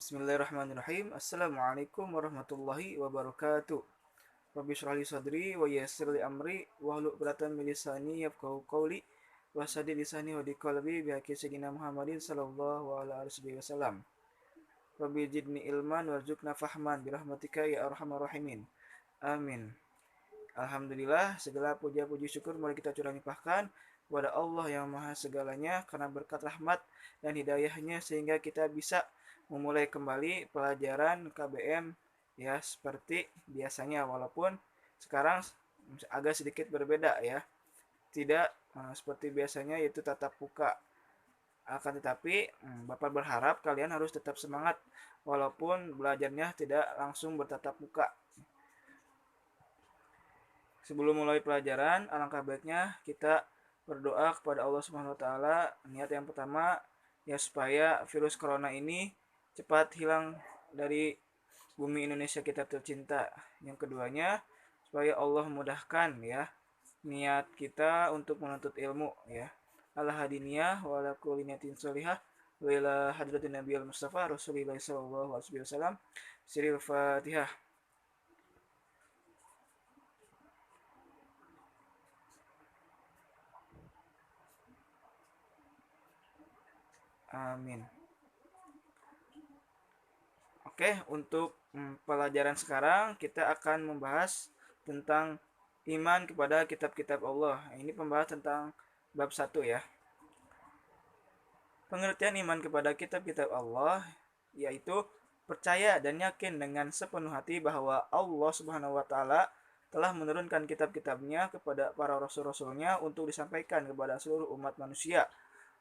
Bismillahirrahmanirrahim. Assalamualaikum warahmatullahi wabarakatuh. Rabbi shrah li sadri wa yassir li amri wahlul 'uqdatam min lisani yafqahu qawli wasadid lisani wa qalbi bi haqqi sayyidina Muhammadin sallallahu alaihi wasallam. Rabbi zidni ilman warzuqna fahman bi rahmatika ya arhamar rahimin. Amin. Alhamdulillah, segala puja puji syukur mari kita curah limpahkan kepada Allah yang maha segalanya karena berkat rahmat dan hidayahnya sehingga kita bisa memulai kembali pelajaran KBM ya seperti biasanya, walaupun sekarang agak sedikit berbeda ya. Tidak seperti biasanya yaitu tatap muka. Akan tetapi Bapak berharap kalian harus tetap semangat walaupun belajarnya tidak langsung bertatap muka. Sebelum mulai pelajaran, alangkah baiknya kita berdoa kepada Allah Subhanahu wa taala. Niat yang pertama ya supaya virus corona ini cepat hilang dari bumi Indonesia kita tercinta. Yang keduanya supaya Allah mudahkan ya niat kita untuk menuntut ilmu ya. Ala hadiniyah wa ala kulli niyatin sholihah wa ila hadratin nabiyil mustafa rasulillah sallallahu alaihi wasallam. Siril Fatihah. Amin. Oke, untuk pelajaran sekarang kita akan membahas tentang iman kepada kitab-kitab Allah. Ini pembahas tentang bab 1 ya. Pengertian iman kepada kitab-kitab Allah yaitu percaya dan yakin dengan sepenuh hati bahwa Allah Subhanahu wa taala telah menurunkan kitab-kitabnya kepada para rasul-rasulnya untuk disampaikan kepada seluruh umat manusia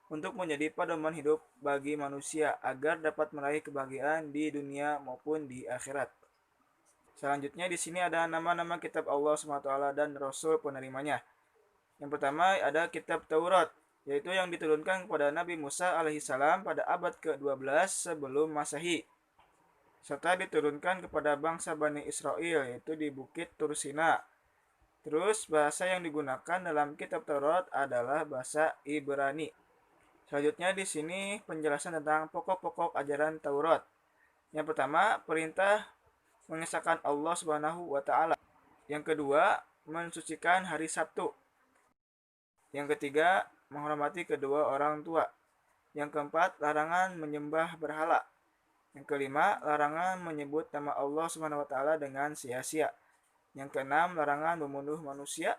untuk menjadi pedoman hidup bagi manusia agar dapat meraih kebahagiaan di dunia maupun di akhirat. Selanjutnya di sini ada nama-nama kitab Allah SWT dan Rasul penerimanya. Yang pertama ada kitab Taurat, yaitu yang diturunkan kepada Nabi Musa alaihissalam pada abad ke-12 sebelum Masehi, serta diturunkan kepada bangsa Bani Israel, yaitu di Bukit Tursina. Terus bahasa yang digunakan dalam kitab Taurat adalah bahasa Ibrani. Selanjutnya di sini penjelasan tentang pokok-pokok ajaran Taurat. Yang pertama, perintah mengesahkan Allah Subhanahu wa taala. Yang kedua, mensucikan hari Sabtu. Yang ketiga, menghormati kedua orang tua. Yang keempat, larangan menyembah berhala. Yang kelima, larangan menyebut nama Allah Subhanahu wa taala dengan sia-sia. Yang keenam, larangan membunuh manusia.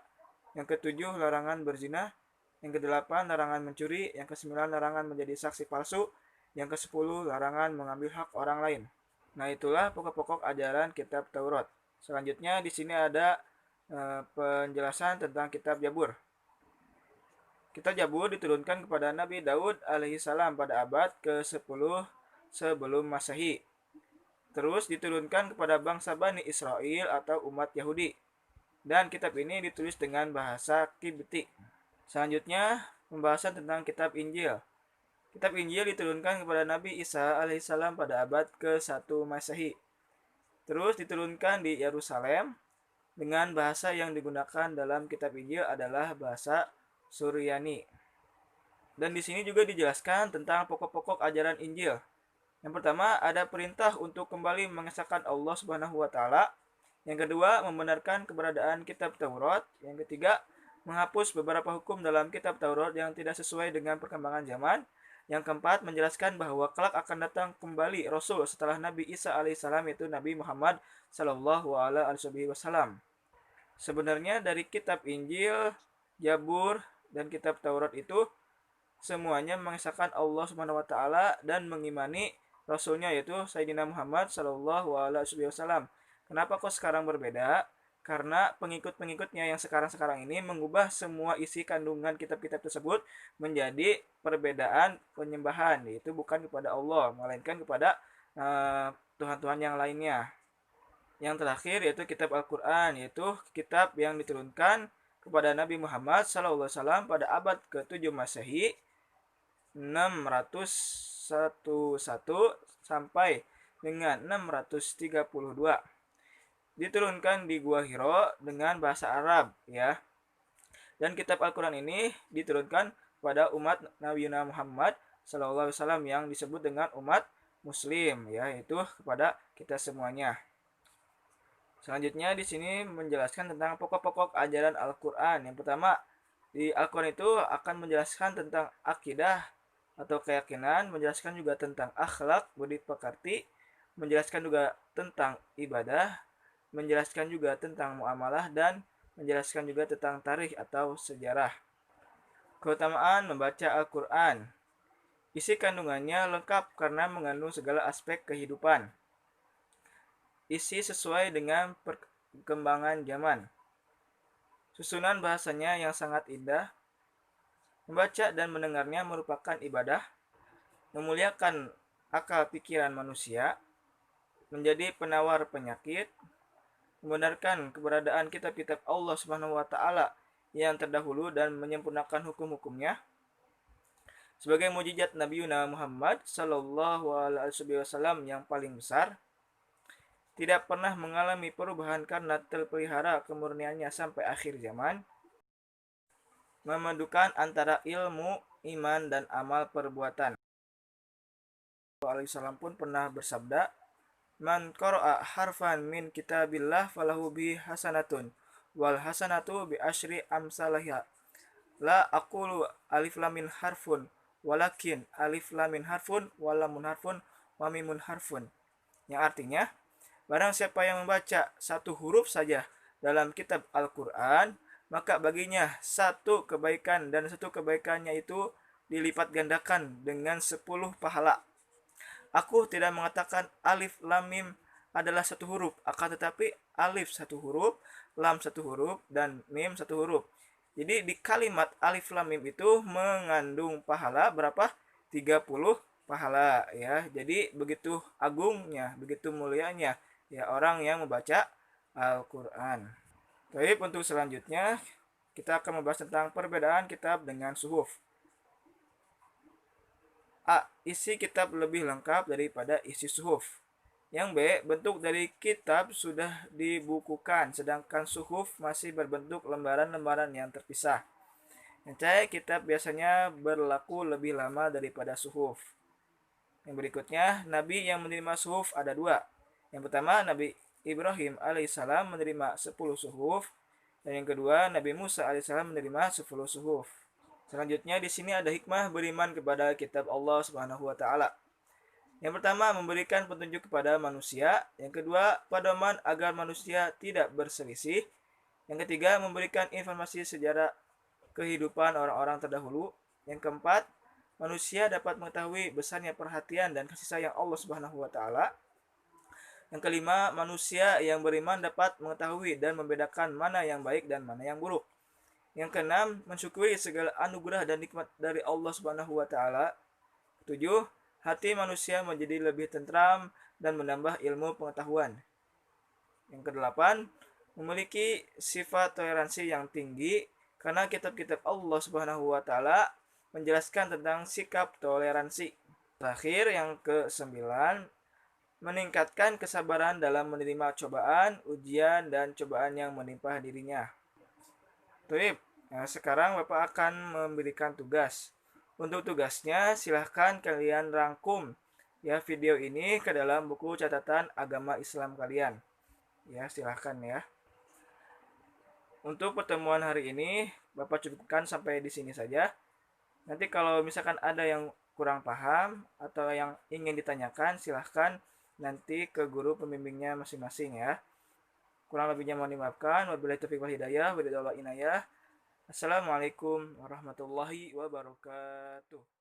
Yang ketujuh, larangan berzina. Yang kedelapan, larangan mencuri. Yang kesembilan, larangan menjadi saksi palsu. Yang kesepuluh, larangan mengambil hak orang lain. Nah, itulah pokok-pokok ajaran kitab Taurat. Selanjutnya di sini ada penjelasan tentang kitab Zabur. Kitab Zabur diturunkan kepada Nabi Daud alaihissalam pada abad ke-10 sebelum Masehi. Terus diturunkan kepada bangsa Bani Israel atau umat Yahudi. Dan kitab ini ditulis dengan bahasa Kibti. Selanjutnya, pembahasan tentang kitab Injil. Kitab Injil diturunkan kepada Nabi Isa alaihissalam pada abad ke-1 Masehi. Terus diturunkan di Yerusalem dengan bahasa yang digunakan dalam kitab Injil adalah bahasa Suryani. Dan di sini juga dijelaskan tentang pokok-pokok ajaran Injil. Yang pertama, ada perintah untuk kembali mengesahkan Allah Subhanahu wa taala. Yang kedua, membenarkan keberadaan kitab Taurat. Yang ketiga, menghapus beberapa hukum dalam kitab Taurat yang tidak sesuai dengan perkembangan zaman. Yang keempat, menjelaskan bahwa kelak akan datang kembali Rasul setelah Nabi Isa alaihissalam, yaitu Nabi Muhammad sallallahu alaihi wasallam. Sebenarnya dari kitab Injil, Zabur, dan kitab Taurat itu semuanya mengesahkan Allah Subhanahu wa taala dan mengimani Rasulnya, yaitu Sayyidina Muhammad sallallahu alaihi wasallam. Kenapa kok sekarang berbeda? Karena pengikut-pengikutnya yang sekarang-sekarang ini mengubah semua isi kandungan kitab-kitab tersebut menjadi perbedaan penyembahan, yaitu bukan kepada Allah, melainkan kepada Tuhan-Tuhan yang lainnya. Yang terakhir yaitu kitab Al-Quran, yaitu kitab yang diturunkan kepada Nabi Muhammad SAW pada abad ke-7 Masehi 611 sampai dengan 632. Diturunkan di Gua Hiro dengan bahasa Arab ya. Dan kitab Al-Quran ini diturunkan pada umat Nabi Muhammad SAW yang disebut dengan umat muslim, yaitu kepada kita semuanya. Selanjutnya di sini menjelaskan tentang pokok-pokok ajaran Al-Qur'an. Yang pertama, di Al-Qur'an itu akan menjelaskan tentang akidah atau keyakinan, menjelaskan juga tentang akhlak, budi pekerti, menjelaskan juga tentang ibadah, menjelaskan juga tentang muamalah, dan menjelaskan juga tentang tarikh atau sejarah. Keutamaan membaca Al-Qur'an. Isi kandungannya lengkap karena mengandung segala aspek kehidupan. Isi sesuai dengan perkembangan zaman. Susunan bahasanya yang sangat indah. Membaca dan mendengarnya merupakan ibadah, memuliakan akal pikiran manusia, menjadi penawar penyakit, membenarkan keberadaan kitab-kitab Allah Subhanahu wa taala yang terdahulu dan menyempurnakan hukum-hukumnya. Sebagai mujizat Nabi Muhammad sallallahu alaihi wasallam yang paling besar, tidak pernah mengalami perubahan karena terpelihara kemurniannya sampai akhir zaman, memadukan antara ilmu, iman, dan amal perbuatan. Alaihissalam pun pernah bersabda, "Man qara'a harfan min kitabillah falahu bi hasanatun wal hasanatu bi asyri amsalihha. La aqulu alif lam min harfun walakin alif lam min harfun walamun harfun wa mimun harfun." Yang artinya, barang siapa yang membaca satu huruf saja dalam kitab Al-Quran, maka baginya satu kebaikan dan satu kebaikannya itu dilipat gandakan dengan 10 pahala. Aku tidak mengatakan alif lam mim adalah satu huruf, akan tetapi alif satu huruf, lam satu huruf, dan mim satu huruf. Jadi di kalimat alif lam mim itu mengandung pahala berapa? 30 pahala ya. Jadi begitu agungnya, begitu mulianya ya orang yang membaca Al-Qur'an. Baik, untuk selanjutnya kita akan membahas tentang perbedaan kitab dengan suhuf. A. Isi kitab lebih lengkap daripada isi suhuf. Yang B. Bentuk dari kitab sudah dibukukan, sedangkan suhuf masih berbentuk lembaran-lembaran yang terpisah. Yang C. Kitab biasanya berlaku lebih lama daripada suhuf. Yang berikutnya, Nabi yang menerima suhuf ada dua. Yang pertama, Nabi Ibrahim alaihissalam menerima 10 suhuf. Dan yang kedua, Nabi Musa alaihissalam menerima 10 suhuf. Selanjutnya di sini ada hikmah beriman kepada kitab Allah Subhanahu wa taala. Yang pertama, memberikan petunjuk kepada manusia. Yang kedua, pedoman agar manusia tidak berselisih. Yang ketiga, memberikan informasi sejarah kehidupan orang-orang terdahulu. Yang keempat, manusia dapat mengetahui besarnya perhatian dan kasih sayang Allah Subhanahu wa taala. Yang kelima, manusia yang beriman dapat mengetahui dan membedakan mana yang baik dan mana yang buruk. Yang keenam, mensyukuri segala anugerah dan nikmat dari Allah Subhanahu wa taala. Ketujuh, hati manusia menjadi lebih tentram dan menambah ilmu pengetahuan. Yang kedelapan, memiliki sifat toleransi yang tinggi karena kitab-kitab Allah Subhanahu wa taala menjelaskan tentang sikap toleransi. Terakhir, yang kesembilan, meningkatkan kesabaran dalam menerima cobaan, ujian, dan cobaan yang menimpa dirinya. Baik, nah sekarang Bapak akan memberikan tugas. Untuk tugasnya, silahkan kalian rangkum ya video ini ke dalam buku catatan agama Islam kalian. Ya, silahkan ya. Untuk pertemuan hari ini, Bapak cukupkan sampai di sini saja. Nanti kalau misalkan ada yang kurang paham atau yang ingin ditanyakan, silahkan nanti ke guru pembimbingnya masing-masing ya. Kurang lebihnya mohon dimaafkan. Wabillahi taufiq wal hidayah. Assalamualaikum warahmatullahi wabarakatuh.